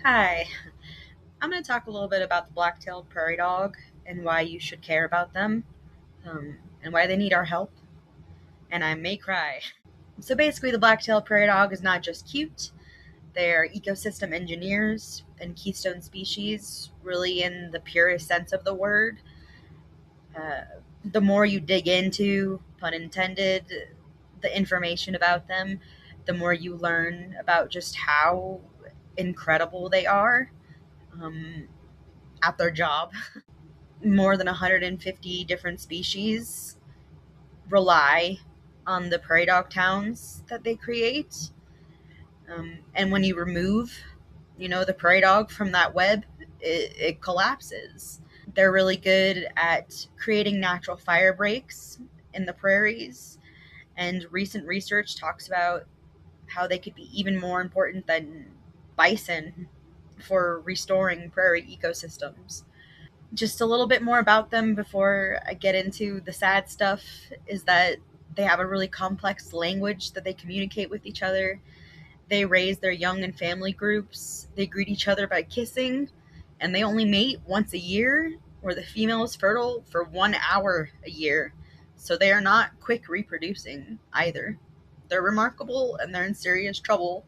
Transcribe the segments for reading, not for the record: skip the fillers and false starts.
Hi, I'm going to talk a little bit about the black-tailed prairie dog and why you should care about them, and why they need our help, and I may cry. So basically, the black-tailed prairie dog is not just cute, they're ecosystem engineers and keystone species, really in the purest sense of the word. Uh, the more you dig into, pun intended, the information about them, the more you learn about just how incredible they are at their job. More than 150 different species rely on the prairie dog towns that they create. And when you remove, the prairie dog from that web, it collapses. They're really good at creating natural fire breaks in the prairies. And recent research talks about how they could be even more important than bison for restoring prairie ecosystems. Just a little bit more about them before I get into the sad stuff is that they have a really complex language that they communicate with each other. They raise their young in family groups. They greet each other by kissing, and they only mate once a year, where the female is fertile for 1 hour a year. So they are not quick reproducing either. They're remarkable and they're in serious trouble.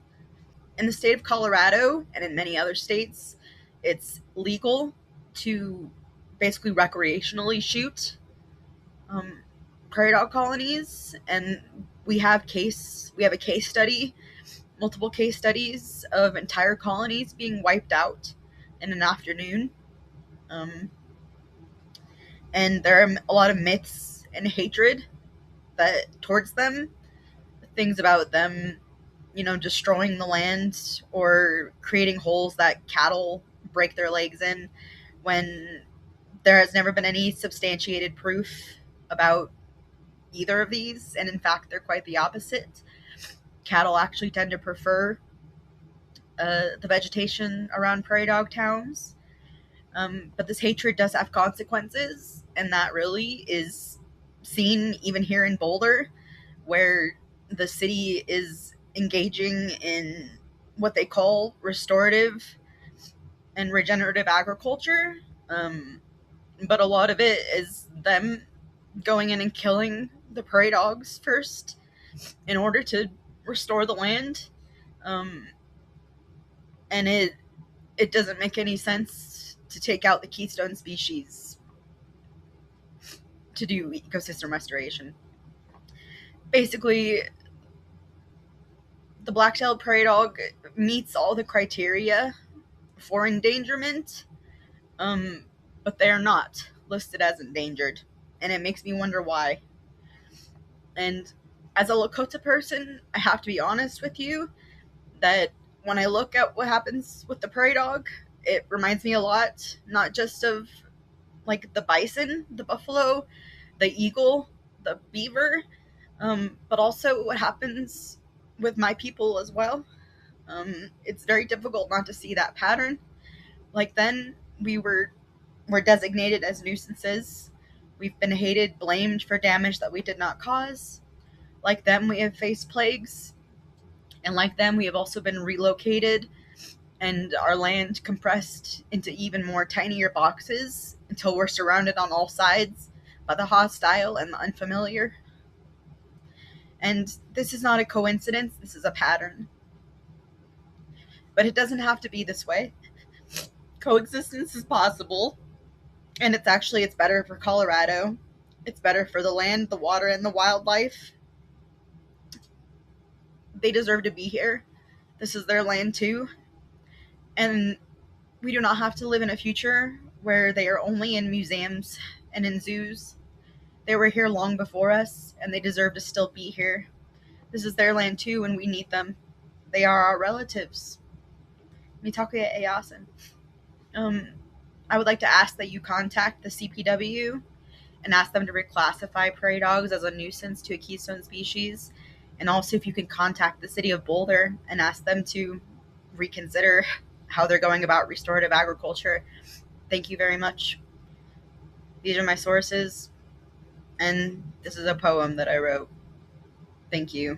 In the state of Colorado and in many other states, it's legal to basically recreationally shoot um, prairie dog colonies, and we have a case study, multiple case studies of entire colonies being wiped out in an afternoon. Um, and there are a lot of myths and hatred that towards them, things about them destroying the land or creating holes that cattle break their legs in, when there has never been any substantiated proof about either of these. And in fact, they're quite the opposite. Cattle actually tend to prefer the vegetation around prairie dog towns. But this hatred does have consequences, and that really is seen even here in Boulder, where the city is engaging in what they call restorative and regenerative agriculture. Um, but a lot of it is them going in and killing the prairie dogs first in order to restore the land. Um, and it doesn't make any sense to take out the keystone species to do ecosystem restoration. Basically, the black-tailed prairie dog meets all the criteria for endangerment, um, but they are not listed as endangered, and it makes me wonder why. And as a Lakota person, I have to be honest with you that when I look at what happens with the prairie dog, it reminds me a lot, not just of like the bison, the buffalo, the eagle, the beaver, but also what happens with my people as well. It's very difficult not to see that pattern. Like then, were designated as nuisances. We've been hated, blamed for damage that we did not cause. Like them, we have faced plagues, and like them, we have also been relocated and our land compressed into even more tinier boxes until we're surrounded on all sides by the hostile and the unfamiliar. And this is not a coincidence, this is a pattern. But it doesn't have to be this way. Coexistence is possible, and it's better for Colorado. It's better for the land, the water, and the wildlife. They deserve to be here. This is their land too. And we do not have to live in a future where they are only in museums and in zoos. They were here long before us, and they deserve to still be here. This is their land too, and we need them. They are our relatives. Mitakuye Eyasin. Um, I would like to ask that you contact the CPW and ask them to reclassify prairie dogs as a nuisance to a keystone species. And also, if you can contact the city of Boulder and ask them to reconsider how they're going about restorative agriculture. Thank you very much. These are my sources, and this is a poem that I wrote. Thank you.